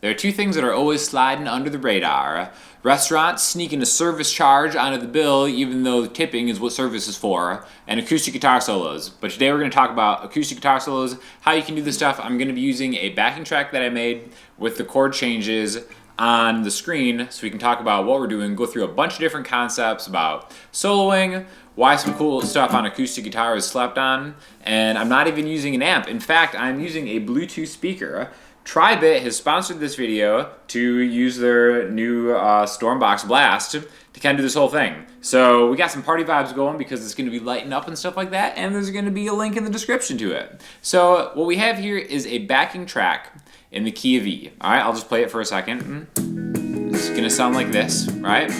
There are two things that are always sliding under the radar. Restaurants sneaking a service charge onto the bill even though tipping is what service is for, and acoustic guitar solos. But today we're going to talk about acoustic guitar solos, how you can do this stuff. I'm going to be using a backing track that I made with the chord changes on the screen so we can talk about what we're doing, go through a bunch of different concepts about soloing, why some cool stuff on acoustic guitar is slept on, and I'm not even using an amp. In fact, I'm using a Bluetooth speaker. TriBit has sponsored this video to use their new Stormbox Blast to kind of do this whole thing. So we got some party vibes going because it's going to be lighting up and stuff like that, and there's going to be a link in the description to it. So what we have here is a backing track in the key of E. All right, I'll just play it for a second. It's going to sound like this, right?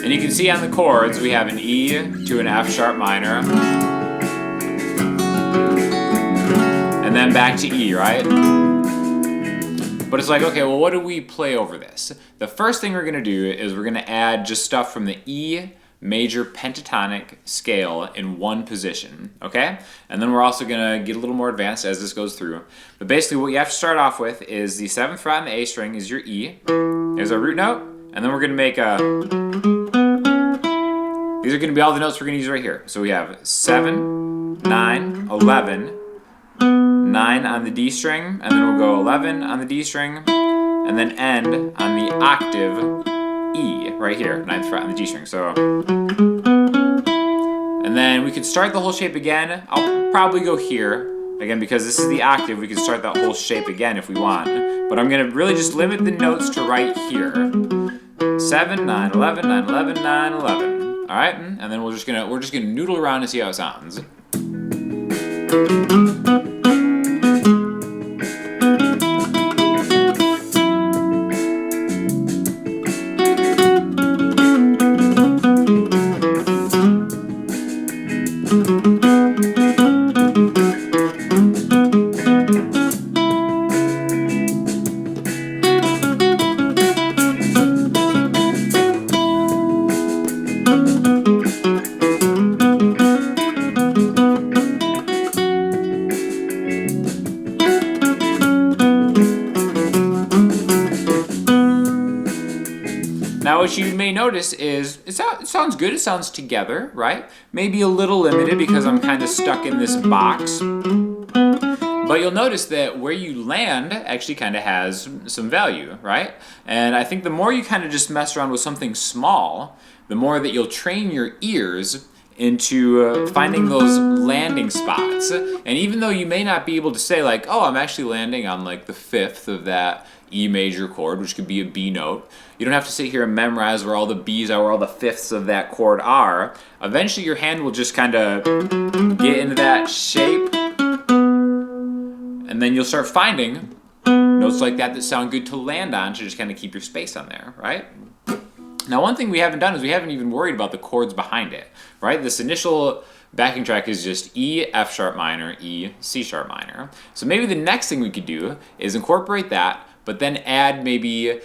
And you can see on the chords we have an E to an F sharp minor, and then back to E, right? But it's like, okay, well, what do we play over this? The first thing we're gonna do is we're gonna add just stuff from the E major pentatonic scale in one position, okay? And then we're also gonna get a little more advanced as this goes through. But basically what you have to start off with is the 7th fret on the A string is your E. There's our root note, and then we're gonna make a... These are gonna be all the notes we're gonna use right here. So we have 7, 9, 11, 9 on the D string, and then we'll go 11 on the D string, and then end on the octave E right here, 9th fret on the G string. So, and then we can start the whole shape again. I'll probably go here again because this is the octave. We can start that whole shape again if we want, but I'm gonna really just limit the notes to right here. 7, 9, 11, 9, 11, 9, 11. All right, and then we're just gonna noodle around and see how it sounds. Now what you may notice is it sounds good, it sounds together, right? Maybe a little limited because I'm kind of stuck in this box. But you'll notice that where you land actually kind of has some value, right? And I think the more you kind of just mess around with something small, the more that you'll train your ears into finding those landing spots. And even though you may not be able to say like, oh, I'm actually landing on like the 5th of that E major chord, which could be a B note. You don't have to sit here and memorize where all the B's are, where all the 5ths of that chord are. Eventually your hand will just kind of get into that shape, and then you'll start finding notes like that that sound good to land on to just kind of keep your space on there, right? Now one thing we haven't done is we haven't even worried about the chords behind it, right? This initial backing track is just E, F sharp minor, E, C sharp minor. So maybe the next thing we could do is incorporate that, but then add maybe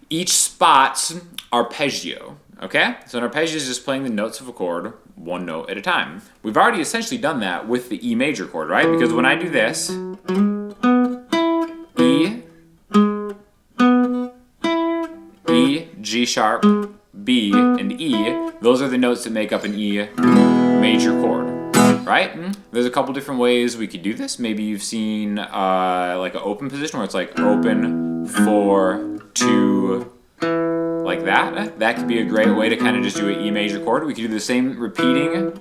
each spot's arpeggio, okay? So an arpeggio is just playing the notes of a chord one note at a time. We've already essentially done that with the E major chord, right? Because when I do this, E, G sharp, B, and E, those are the notes that make up an E major chord, right? There's a couple different ways we could do this. Maybe you've seen like an open position where it's like open, 4, 2, like that. That could be a great way to kind of just do an E major chord. We could do the same repeating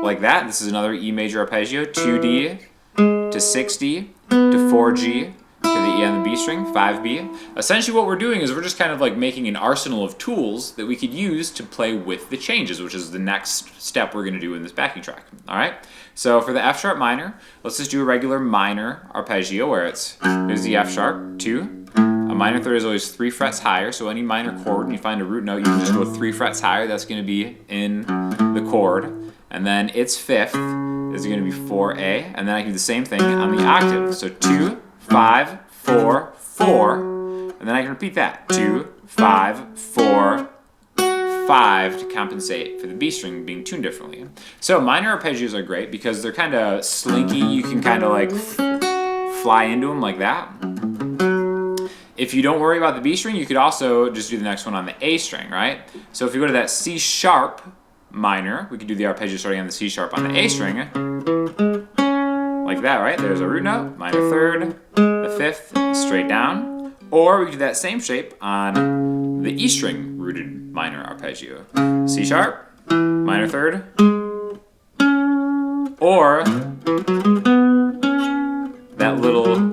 like that. This is another E major arpeggio, 2D to 6D to 4G to the E on the B string, 5B. Essentially what we're doing is we're just kind of like making an arsenal of tools that we could use to play with the changes, which is the next step we're going to do in this backing track. All right, so for the F sharp minor, let's just do a regular minor arpeggio where here's the F sharp, 2. A minor third is always 3 frets higher, so any minor chord, when you find a root note, you can just go 3 frets higher. That's going to be in the chord. And then its 5th is going to be 4A, and then I can do the same thing on the octave. So 2, 5, 4, 4, and then I can repeat that. 2, 5, 4, 5 to compensate for the B string being tuned differently. So minor arpeggios are great because they're kind of slinky. You can kind of like fly into them like that. If you don't worry about the B string, you could also just do the next one on the A string, right? So if you go to that C sharp minor, we could do the arpeggio starting on the C sharp on the A string, like that, right? There's a root note, minor third, the fifth, straight down. Or we could do that same shape on the E string rooted minor arpeggio. C sharp, minor third, or that little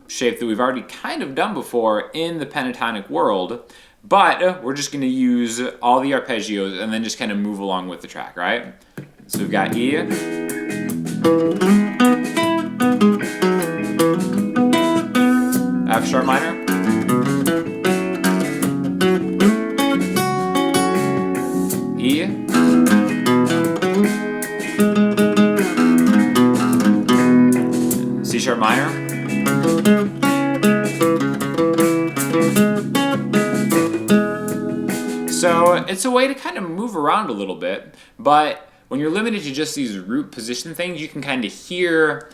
shape that we've already kind of done before in the pentatonic world, but we're just going to use all the arpeggios and then just kind of move along with the track, right? So we've got E, F sharp minor, E, C sharp minor, so it's a way to kind of move around a little bit, but when you're limited to just these root position things, you can kind of hear,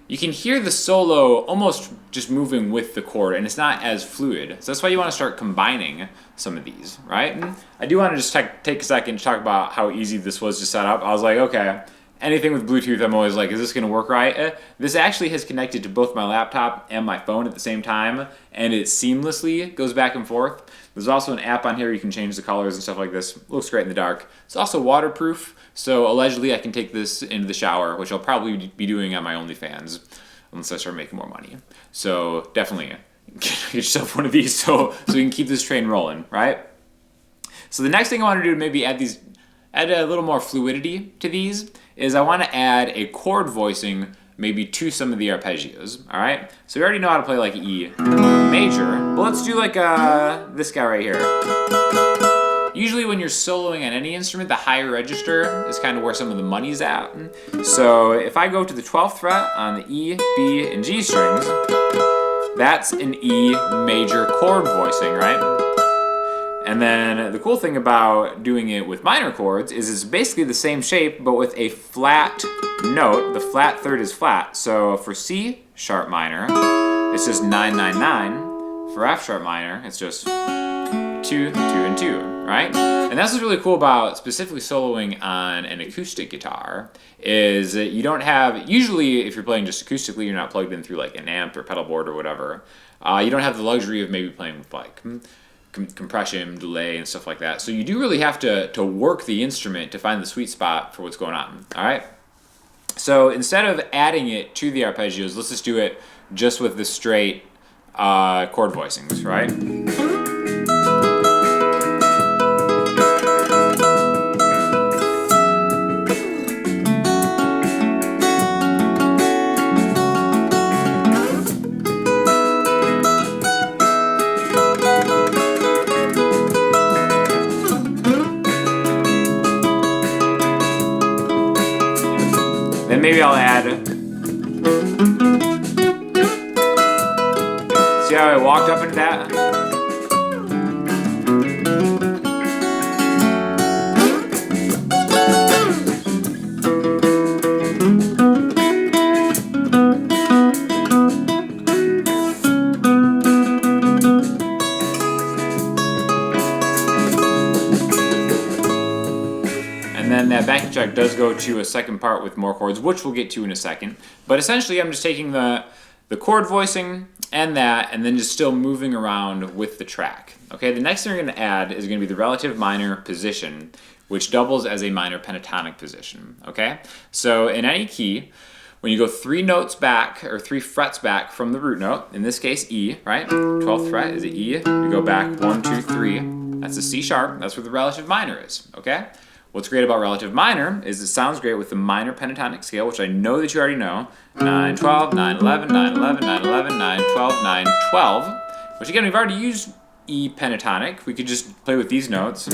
you can hear the solo almost just moving with the chord, and it's not as fluid. So that's why you want to start combining some of these, right? And I do want to just take a second to talk about how easy this was to set up. I was like, okay, anything with Bluetooth, I'm always like, is this going to work right? This actually has connected to both my laptop and my phone at the same time, and it seamlessly goes back and forth. There's also an app on here you can change the colors and stuff like this. It looks great in the dark. It's also waterproof, so allegedly I can take this into the shower, which I'll probably be doing on my OnlyFans unless I start making more money. So definitely get yourself one of these so we can keep this train rolling, right? So the next thing I want to do to maybe add a little more fluidity to these is I want to add a chord voicing maybe to some of the arpeggios, all right? So we already know how to play like E major, but let's do like this guy right here. Usually when you're soloing on any instrument, the higher register is kind of where some of the money's at. So if I go to the 12th fret on the E, B, and G strings, that's an E major chord voicing, right? And then the cool thing about doing it with minor chords is it's basically the same shape, but with a flat note. The flat third is flat. So for C sharp minor, it's just 9, 9, 9. For F sharp minor, it's just 2, 2, and 2, right? And that's what's really cool about specifically soloing on an acoustic guitar is that you don't have, usually if you're playing just acoustically, you're not plugged in through like an amp or pedal board or whatever. You don't have the luxury of maybe playing with like compression, delay, and stuff like that. So you do really have to work the instrument to find the sweet spot for what's going on, all right? So instead of adding it to the arpeggios, let's just do it just with the straight chord voicings, right? Then maybe I'll add, see how I walked up into that? And then that backing track does go to a second part with more chords, which we'll get to in a second. But essentially I'm just taking the chord voicing and then just still moving around with the track. Okay, the next thing we're going to add is going to be the relative minor position, which doubles as a minor pentatonic position. Okay, so in any key, when you go 3 notes back or 3 frets back from the root note, in this case E, right? 12th fret is an E. You go back 1, 2, 3. That's a C sharp. That's where the relative minor is. Okay. What's great about relative minor is it sounds great with the minor pentatonic scale, which I know that you already know. 9, 12, 9, 11, 9, 11, 9, 11, 9, 12, 9, 12. Which again, we've already used E pentatonic. We could just play with these notes.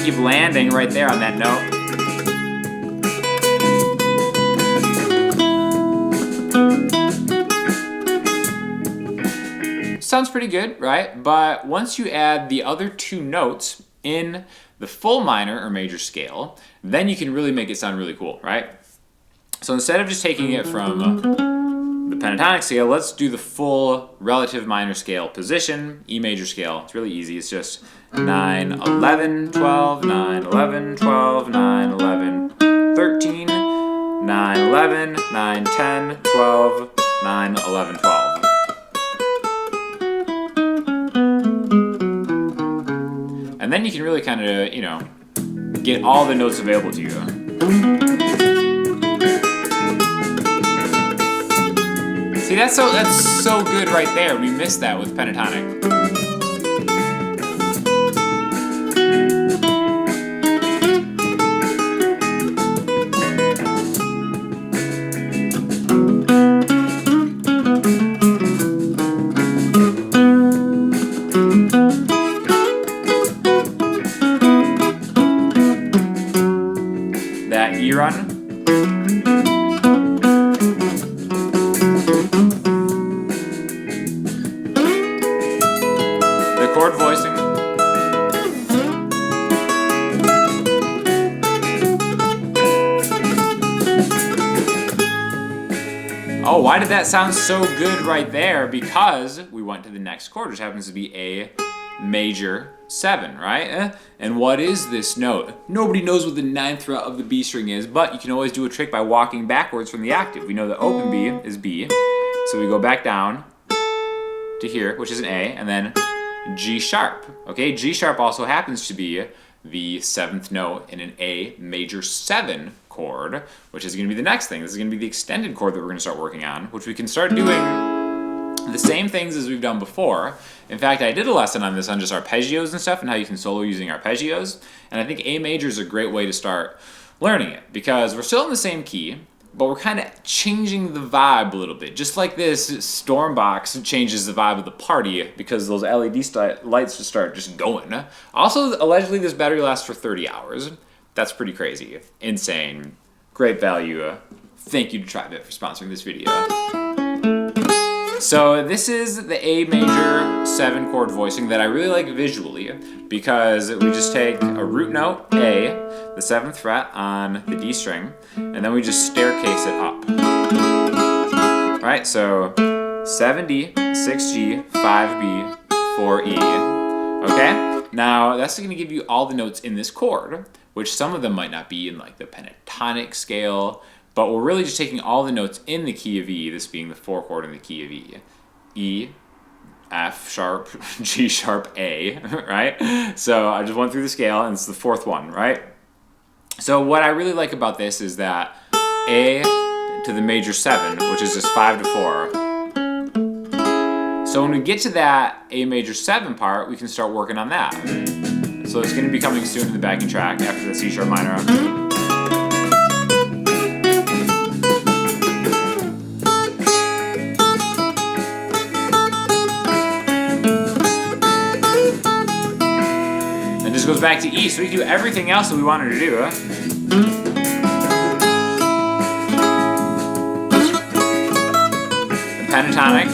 Keep landing right there on that note. sounds pretty good, right? But once you add the other two notes in the full minor or major scale, then you can really make it sound really cool, right? So instead of just taking it from the pentatonic scale, let's do the full relative minor scale position, E major scale. It's really easy. It's just 9, 11, 12, 9, 11, 12, 9, 11, 13, 9, 11, 9, 10, 12, 9, 11, 12. And then you can really kind of, you know, get all the notes available to you. See, that's so good right there. We missed that with pentatonic. That E run. The chord voicing. Oh, why did that sound so good right there? Because we went to the next chord, which happens to be A major 7, right? And what is this note? Nobody knows what the 9th fret of the B string is, but you can always do a trick by walking backwards from the octave. We know that open B is B, so we go back down to here, which is an A, and then G sharp. Okay, G sharp also happens to be the 7th note in an A major 7 chord, which is going to be the next thing. This is going to be the extended chord that we're going to start working on, which we can start doing the same things as we've done before. In fact, I did a lesson on this on just arpeggios and stuff and how you can solo using arpeggios. And I think A major is a great way to start learning it because we're still in the same key, but we're kind of changing the vibe a little bit. Just like this Stormbox changes the vibe of the party because those LED lights just start just going. Also, allegedly this battery lasts for 30 hours. That's pretty crazy. Insane. Great value. Thank you to TriBit for sponsoring this video. So this is the A major 7 chord voicing that I really like visually because we just take a root note, A, the 7th fret on the D string, and then we just staircase it up. Alright, so 7D, 6G, 5B, 4E. Okay? Now that's going to give you all the notes in this chord, which some of them might not be in like the pentatonic scale, but we're really just taking all the notes in the key of E, this being the 4 chord in the key of E. E, F sharp, G sharp, A, right? So I just went through the scale and it's the 4th one, right? So what I really like about this is that A to the major 7, which is just 5 to 4. So when we get to that A major 7 part, we can start working on that. So it's going to be coming soon in the backing track after the C sharp minor. Goes back to E, so we can do everything else that we wanted to do. The pentatonic.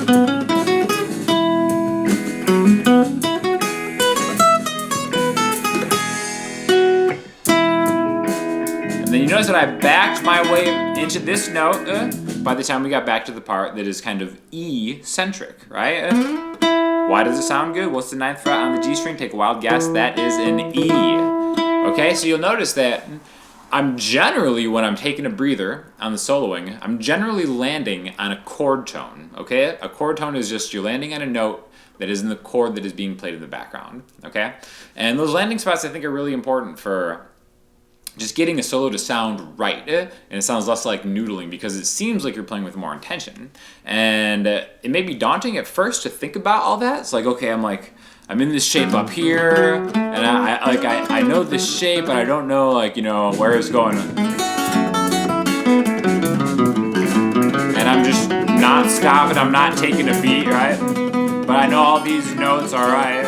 And then you notice that I backed my way into this note by the time we got back to the part that is kind of E-centric, right? Why does it sound good? What's the 9th fret on the G string? Take a wild guess. That is an E. Okay, so you'll notice that I'm generally, when I'm taking a breather on the soloing, I'm generally landing on a chord tone. Okay, a chord tone is just you're landing on a note that is in the chord that is being played in the background. Okay, and those landing spots I think are really important for just getting a solo to sound right, and it sounds less like noodling because it seems like you're playing with more intention. And it may be daunting at first to think about all that. It's like, okay, I'm in this shape up here, and I know this shape, but I don't know where it's going. And I'm just not stopping. I'm not taking a beat, right? But I know all these notes are right.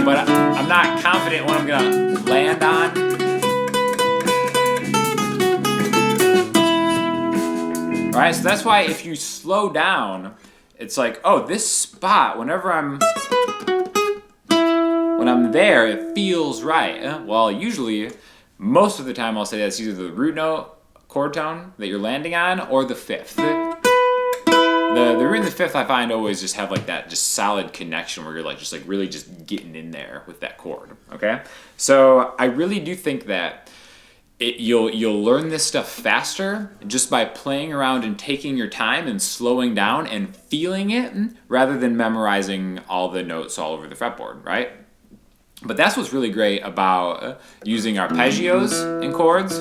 But I'm not confident what I'm gonna land on. right? So that's why if you slow down, it's like, oh, this spot, when I'm there, it feels right. Well, usually, most of the time I'll say that's either the root note, chord tone that you're landing on, or the fifth. The root and the fifth I find always just have like that just solid connection where you're like just like really just getting in there with that chord, okay? So I really do think that you'll learn this stuff faster just by playing around and taking your time and slowing down and feeling it rather than memorizing all the notes all over the fretboard, right? But that's what's really great about using arpeggios in chords,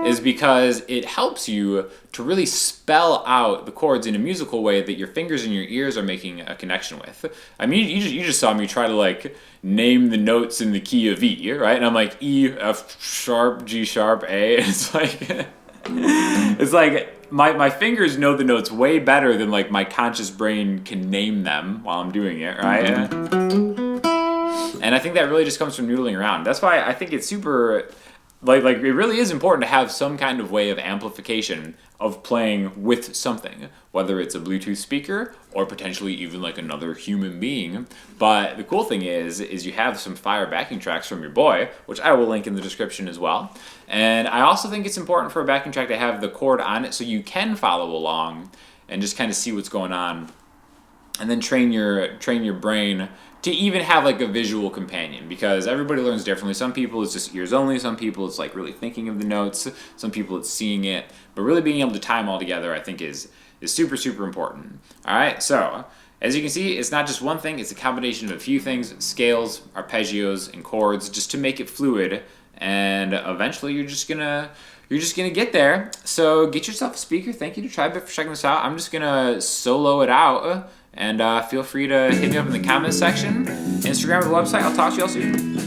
is because it helps you to really spell out the chords in a musical way that your fingers and your ears are making a connection with. I mean, you just saw me try to like name the notes in the key of E, right? And I'm like E, F sharp, G sharp, A. And it's like my fingers know the notes way better than like my conscious brain can name them while I'm doing it, right? And I think that really just comes from noodling around. That's why I think it's super, like it really is important to have some kind of way of amplification of playing with something, whether it's a Bluetooth speaker or potentially even like another human being. But the cool thing is you have some fire backing tracks from your boy, which I will link in the description as well. And I also think it's important for a backing track to have the chord on it so you can follow along and just kind of see what's going on, and then train your brain to even have like a visual companion, because everybody learns differently. Some people it's just ears only, some people it's like really thinking of the notes, some people it's seeing it, but really being able to tie them all together I think is super, super important. All right, so as you can see, it's not just one thing, it's a combination of a few things: scales, arpeggios, and chords, just to make it fluid, and eventually you're just gonna get there. So get yourself a speaker. Thank you to TribeBit for checking this out. I'm just gonna solo it out, and feel free to hit me up in the comments section, Instagram, or the website. I'll talk to you all soon.